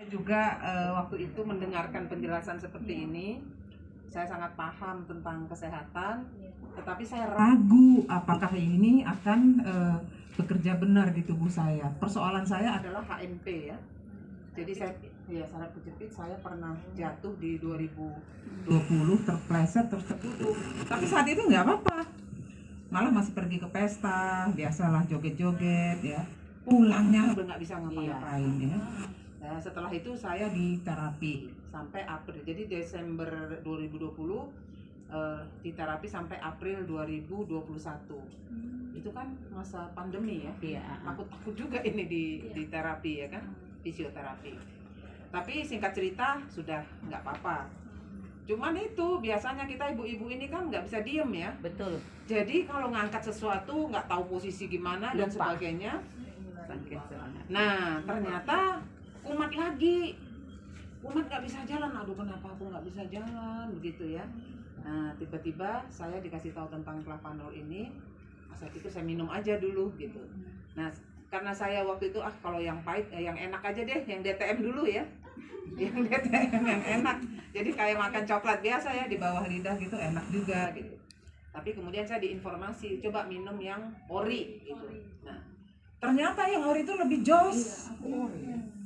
Juga waktu itu mendengarkan penjelasan seperti ini, saya sangat paham tentang kesehatan, tetapi saya ragu apakah ini akan bekerja benar di tubuh saya. Persoalan saya adalah HNP ya. Jadi saya saraf kejepit, saya pernah jatuh di 2020, terpleset terus terduduk. Tapi saat itu nggak apa-apa, malah masih pergi ke pesta, biasalah joget-joget ya. Pulangnya udah nggak bisa ngapa-ngapain ya. Nah, setelah itu saya di terapi sampai April. Jadi Desember 2020 di terapi sampai April 2021. Itu kan masa pandemi ya. Iya. Takut juga ini di terapi ya kan, fisioterapi. Tapi singkat cerita sudah nggak apa-apa. Cuman itu biasanya kita ibu-ibu ini kan nggak bisa diem ya. Betul. Jadi kalau ngangkat sesuatu nggak tahu posisi gimana dan sebagainya. Nah ternyata kumat lagi, kumat nggak bisa jalan. Aduh kenapa aku nggak bisa jalan begitu ya. Nah tiba-tiba saya dikasih tahu tentang Flavanol ini. Saat itu saya minum aja dulu gitu. Nah karena saya waktu itu kalau yang pahit yang enak aja deh, yang DTM dulu ya. Yang DTM yang enak. Jadi kayak makan coklat biasa ya, di bawah lidah gitu, enak juga gitu. Tapi kemudian saya diinformasi coba minum yang ori gitu. Nah ternyata yang ori itu lebih jos.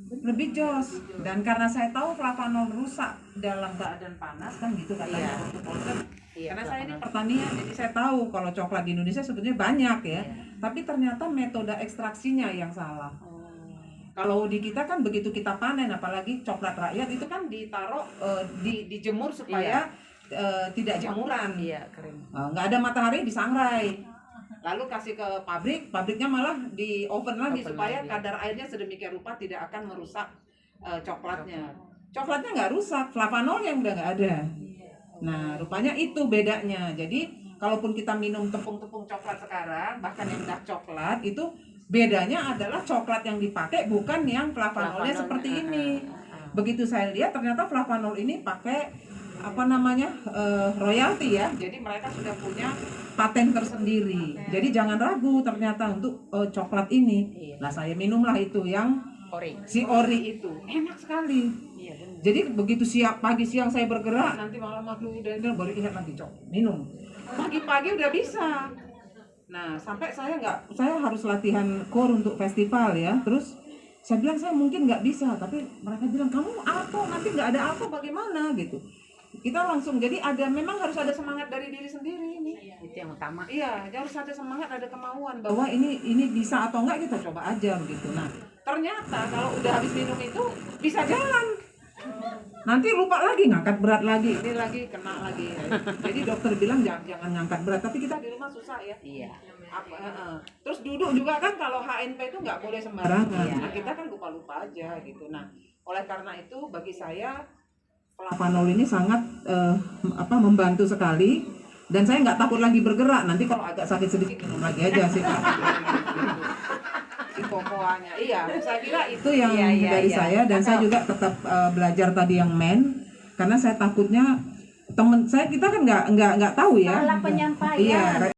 Lebih jos. Dan karena saya tahu Flavanol rusak dalam keadaan panas kan gitu katanya. Karena saya ini pertanian, jadi saya tahu kalau coklat di Indonesia sebetulnya banyak ya. Tapi ternyata metode ekstraksinya yang salah. Kalau di kita kan begitu kita panen, apalagi coklat rakyat itu kan ditaruh dijemur supaya tidak jamuran. Iya, kering. Nggak ada matahari disangrai. Lalu kasih ke pabrik, pabriknya malah di oven lagi supaya kadar airnya sedemikian rupa tidak akan merusak coklatnya. Coklatnya nggak rusak, Flavanol yang udah nggak ada. Nah rupanya itu bedanya. Jadi kalaupun kita minum tepung-tepung coklat sekarang, bahkan yang dark coklat itu bedanya adalah coklat yang dipakai bukan yang Flavanolnya seperti ini. Begitu saya lihat ternyata Flavanol ini pakai royalti ya. Jadi mereka sudah punya paten tersendiri. Jadi jangan ragu ternyata untuk coklat ini. Nah saya minumlah itu yang si ori itu enak sekali. Jadi begitu pagi siang saya bergerak, nanti malam aku udah baru ingat lagi minum. Pagi-pagi udah bisa. Nah sampai saya harus latihan core untuk festival ya. Terus saya bilang saya mungkin nggak bisa, tapi mereka bilang kamu apa nanti nggak ada apa bagaimana gitu. Kita langsung jadi memang harus ada semangat dari diri sendiri ini. Itu yang utama. Iya, harus ada semangat, ada kemauan bahwa ini bisa atau enggak kita coba aja begitu. Nah, ternyata kalau udah habis minum itu bisa jalan. Nanti lupa lagi ngangkat berat lagi, ini lagi kena lagi. Jadi dokter bilang jangan ngangkat berat, tapi kita di rumah susah ya. Iya. Terus duduk juga kan kalau HNP itu nggak boleh sembarangan. Nah, kita kan lupa-lupa aja gitu. Nah, oleh karena itu bagi saya Flavanol ini sangat membantu sekali dan saya nggak takut lagi bergerak. Nanti kalau agak sakit sedikit minum lagi aja sih Pak. Si kokoanya, iya. Saya kira itu yang dari saya dan saya juga tetap belajar tadi yang karena saya takutnya kita kan nggak tahu ya. Salah penyampaian. Iya.